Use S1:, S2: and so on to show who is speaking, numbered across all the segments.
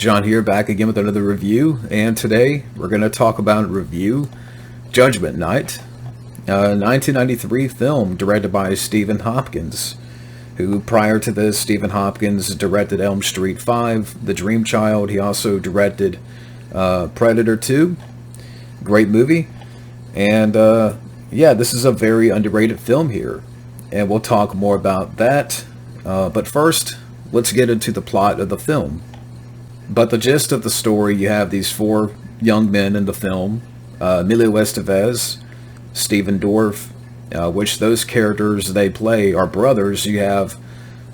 S1: John here, back again with another review, and today we're going to talk about review Judgment Night, a 1993 film directed by Stephen Hopkins, who prior to this, Stephen Hopkins directed Elm Street 5, The Dream Child. He also directed Predator 2, great movie, and yeah, this is a very underrated film here, and we'll talk more about that, but first, let's get into the plot of the film. But the gist of the story, you have these four young men in the film, Emilio Estevez, Stephen Dorff, which those characters they play are brothers. You have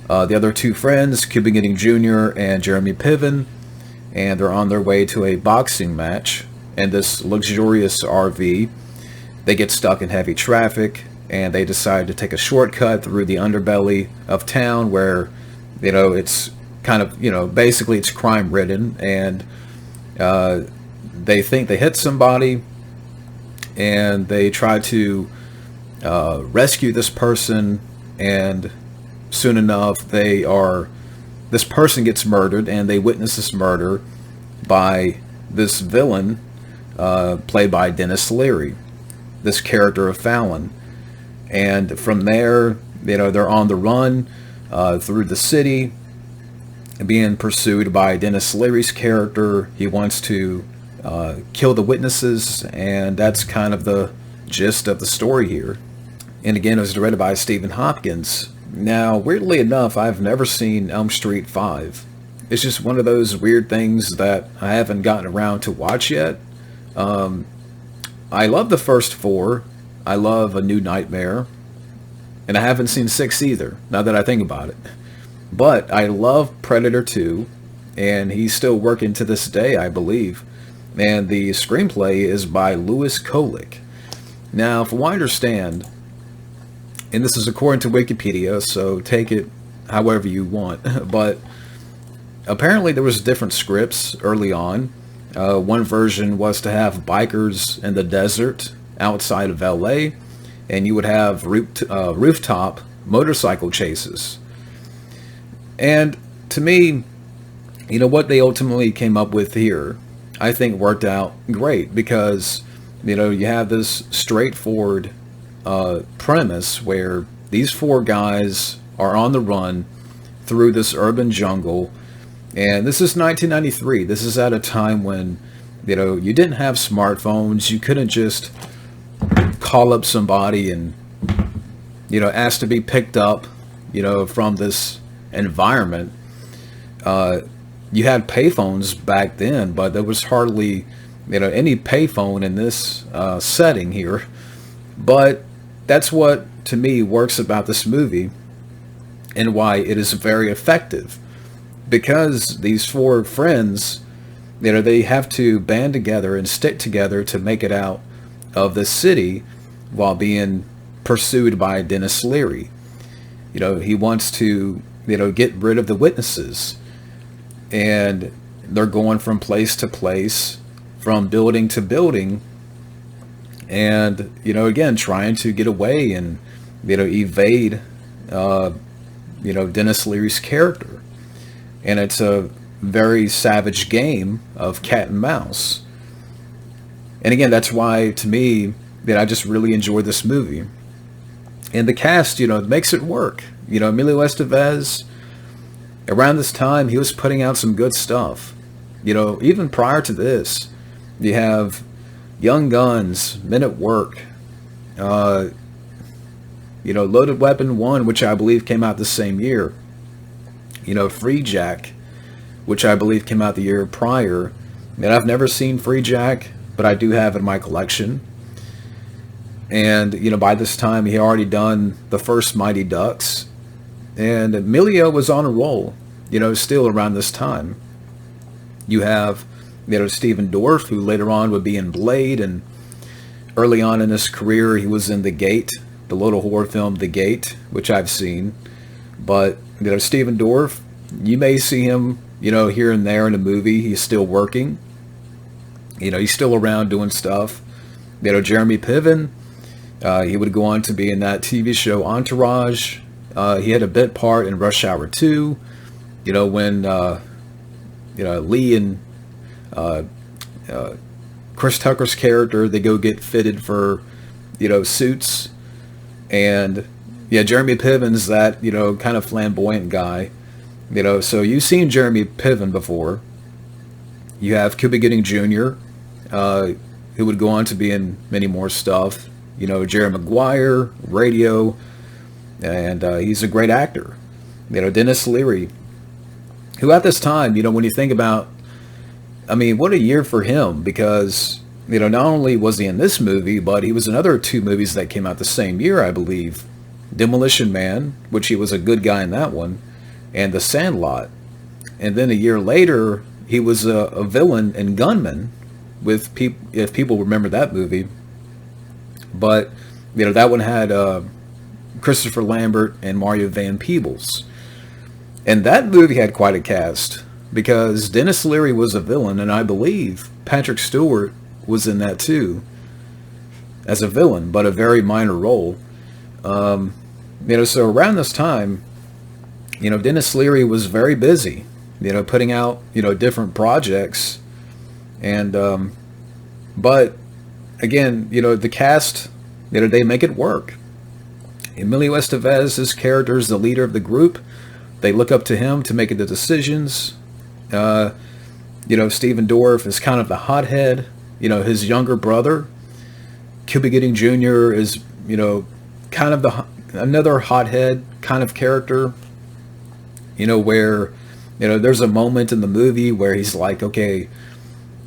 S1: the other two friends, Cuba Gooding Jr. and Jeremy Piven, and they're on their way to a boxing match in this luxurious RV. They get stuck in heavy traffic, and they decide to take a shortcut through the underbelly of town where, you know, it's kind of, you know, basically it's crime ridden, and they think they hit somebody, and they try to rescue this person, and soon enough this person gets murdered, and they witness this murder by this villain played by Denis Leary, this character of Fallon. And from there, you know, they're on the run through the city, being pursued by Denis Leary's character. He wants to kill the witnesses, and that's kind of the gist of the story here. And again, it was directed by Stephen Hopkins. Now, weirdly enough, I've never seen Elm Street 5. It's just one of those weird things that I haven't gotten around to watch yet. I love the first four. I love A New Nightmare. And I haven't seen 6 either, now that I think about it. But I love Predator 2, and he's still working to this day, I believe. And the screenplay is by Lewis Kolick. Now, from what I understand, and this is according to Wikipedia, so take it however you want, but apparently there was different scripts early on. One version was to have bikers in the desert outside of LA, and you would have rooftop motorcycle chases. And to me, you know, what they ultimately came up with here, I think worked out great, because, you know, you have this straightforward premise where these four guys are on the run through this urban jungle, and this is 1993. This is at a time when, you know, you didn't have smartphones. You couldn't just call up somebody and, you know, ask to be picked up, you know, from this environment. You had payphones back then, but there was hardly, you know, any payphone in this setting here. But that's what, to me, works about this movie, and why it is very effective, because these four friends, you know, they have to band together and stick together to make it out of the city while being pursued by Denis Leary. You know, he wants to, you know, get rid of the witnesses, and they're going from place to place, from building to building, and, you know, again, trying to get away and, you know, evade, you know, Denis Leary's character. And it's a very savage game of cat and mouse. And again, that's why, to me, that I just really enjoy this movie. And the cast, you know, makes it work. You know, Emilio Estevez, around this time, he was putting out some good stuff. You know, even prior to this, you have Young Guns, Men at Work, you know, Loaded Weapon 1, which I believe came out the same year. You know, Free Jack, which I believe came out the year prior. And I've never seen Free Jack, but I do have it in my collection. And, you know, by this time, he had already done the first Mighty Ducks. And Emilio was on a roll, you know, still around this time. You have, you know, Stephen Dorff, who later on would be in Blade, and early on in his career, he was in The Gate, the little horror film The Gate, which I've seen. But, you know, Stephen Dorff, you may see him, you know, here and there in a movie. He's still working. You know, he's still around doing stuff. You know, Jeremy Piven, he would go on to be in that TV show Entourage. He had a bit part in Rush Hour 2. You know, when, you Lee and uh, uh, Chris Tucker's character, they go get fitted for, suits. And yeah, Jeremy Piven's that, kind of flamboyant guy. So you've seen Jeremy Piven before. You have Cuba Gooding Jr., who would go on to be in many more stuff. Jerry Maguire, Radio, and he's a great actor. Dennis Leary, who at this time, when you think about, I mean, what a year for him, because, not only was he in this movie, but he was in other two movies that came out the same year, I believe. Demolition Man, which he was a good guy in that one, and The Sandlot. And then a year later, he was a villain in Gunman, with if people remember that movie. But, that one had Christopher Lambert and Mario Van Peebles. And that movie had quite a cast, because Dennis Leary was a villain, and I believe Patrick Stewart was in that too, as a villain, but a very minor role. So around this time, Dennis Leary was very busy, putting out, different projects. And, but again, the cast, they make it work. Emilio Estevez's character is the leader of the group. They look up to him to make the decisions. Stephen Dorff is kind of the hothead. His younger brother, Cuba Gooding Jr., is, kind of another hothead kind of character. Where, there's a moment in the movie where he's like, okay,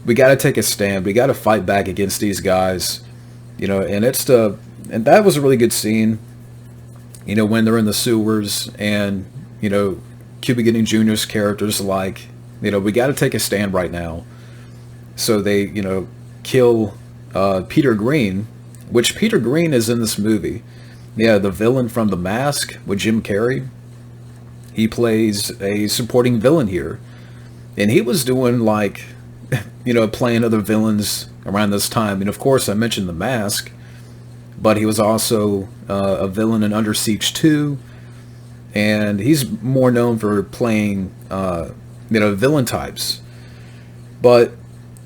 S1: we got to take a stand. We got to fight back against these guys. And and that was a really good scene. When they're in the sewers, and, Cuba Gooding Jr.'s character's like, we got to take a stand right now. So they, kill Peter Green, which Peter Green is in this movie. Yeah, the villain from The Mask with Jim Carrey. He plays a supporting villain here. And he was doing like, playing other villains around this time. And of course, I mentioned The Mask, but he was also a villain in Under Siege 2. And he's more known for playing, villain types. But,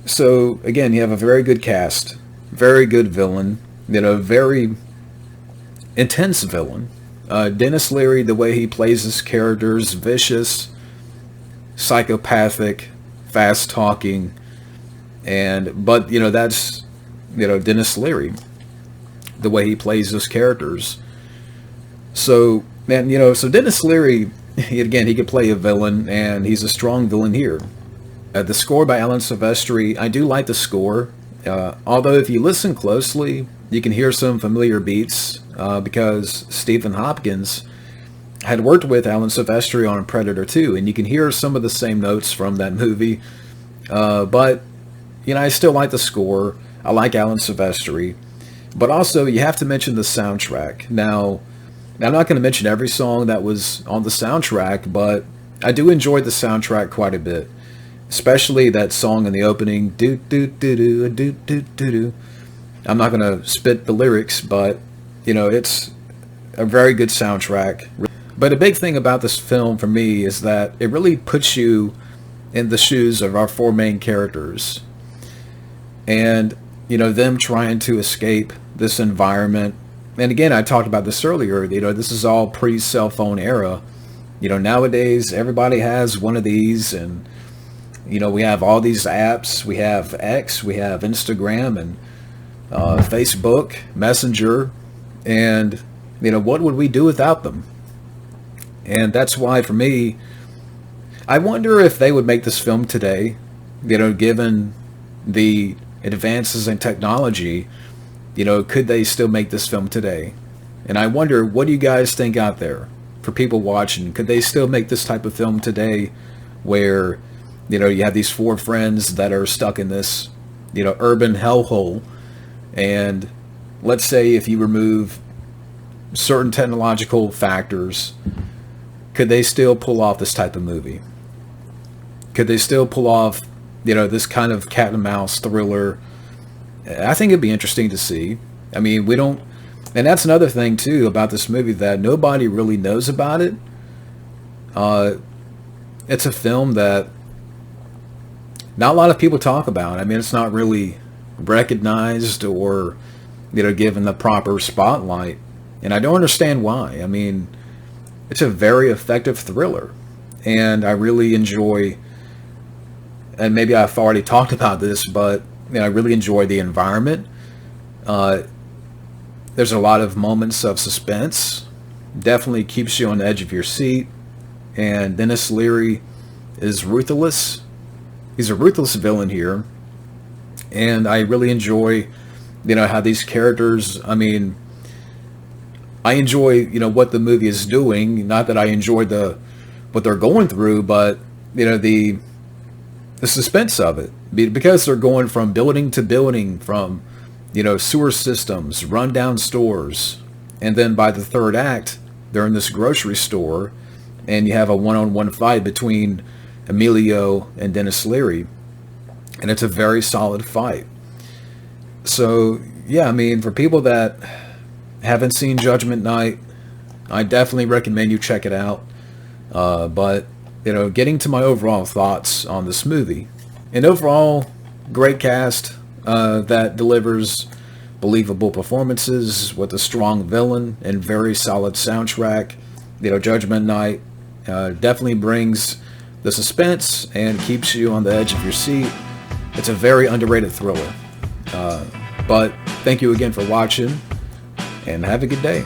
S1: so, again, you have a very good cast, very good villain, very intense villain. Dennis Leary, the way he plays his characters, vicious, psychopathic, fast-talking, but, that's, Dennis Leary, the way he plays his characters. So, man, so Dennis Leary, again, he could play a villain, and he's a strong villain here. The score by Alan Silvestri, I do like the score, although if you listen closely, you can hear some familiar beats, because Stephen Hopkins had worked with Alan Silvestri on Predator 2, and you can hear some of the same notes from that movie, but, I still like the score. I like Alan Silvestri, but also you have to mention the soundtrack. Now, I'm not going to mention every song that was on the soundtrack, but I do enjoy the soundtrack quite a bit. Especially that song in the opening, do do do do do do do do. I'm not gonna spit the lyrics, but it's a very good soundtrack. But a big thing about this film for me is that it really puts you in the shoes of our four main characters, and them trying to escape this environment. And again, I talked about this earlier. This is all pre-cell phone era. Nowadays everybody has one of these, and we have all these apps. We have X, we have Instagram, and Facebook, Messenger, and, what would we do without them? And that's why, for me, I wonder if they would make this film today, given the advances in technology, could they still make this film today? And I wonder, what do you guys think out there for people watching? Could they still make this type of film today where you have these four friends that are stuck in this, urban hellhole, and let's say if you remove certain technological factors, could they still pull off this type of movie? Could they still pull off, this kind of cat and mouse thriller? I think it'd be interesting to see. I mean, we don't, and that's another thing too about this movie, that nobody really knows about it. It's a film that not a lot of people talk about. I mean, it's not really recognized or, given the proper spotlight. And I don't understand why. I mean, it's a very effective thriller. And I really enjoy, and maybe I've already talked about this, but I really enjoy the environment. There's a lot of moments of suspense. Definitely keeps you on the edge of your seat. And Denis Leary is ruthless. He's a ruthless villain here. And I really enjoy, how these characters, I mean, I enjoy, what the movie is doing. Not that I enjoy what they're going through, but, the suspense of it. Because they're going from building to building, from, sewer systems, rundown stores. And then by the third act, they're in this grocery store, and you have a one-on-one fight between Emilio and Denis Leary, and it's a very solid fight. So, yeah, I mean, for people that haven't seen Judgment Night, I definitely recommend you check it out. But, getting to my overall thoughts on this movie. And overall, great cast that delivers believable performances with a strong villain and very solid soundtrack. Judgment Night definitely brings the suspense and keeps you on the edge of your seat. It's a very underrated thriller. But thank you again for watching, and have a good day.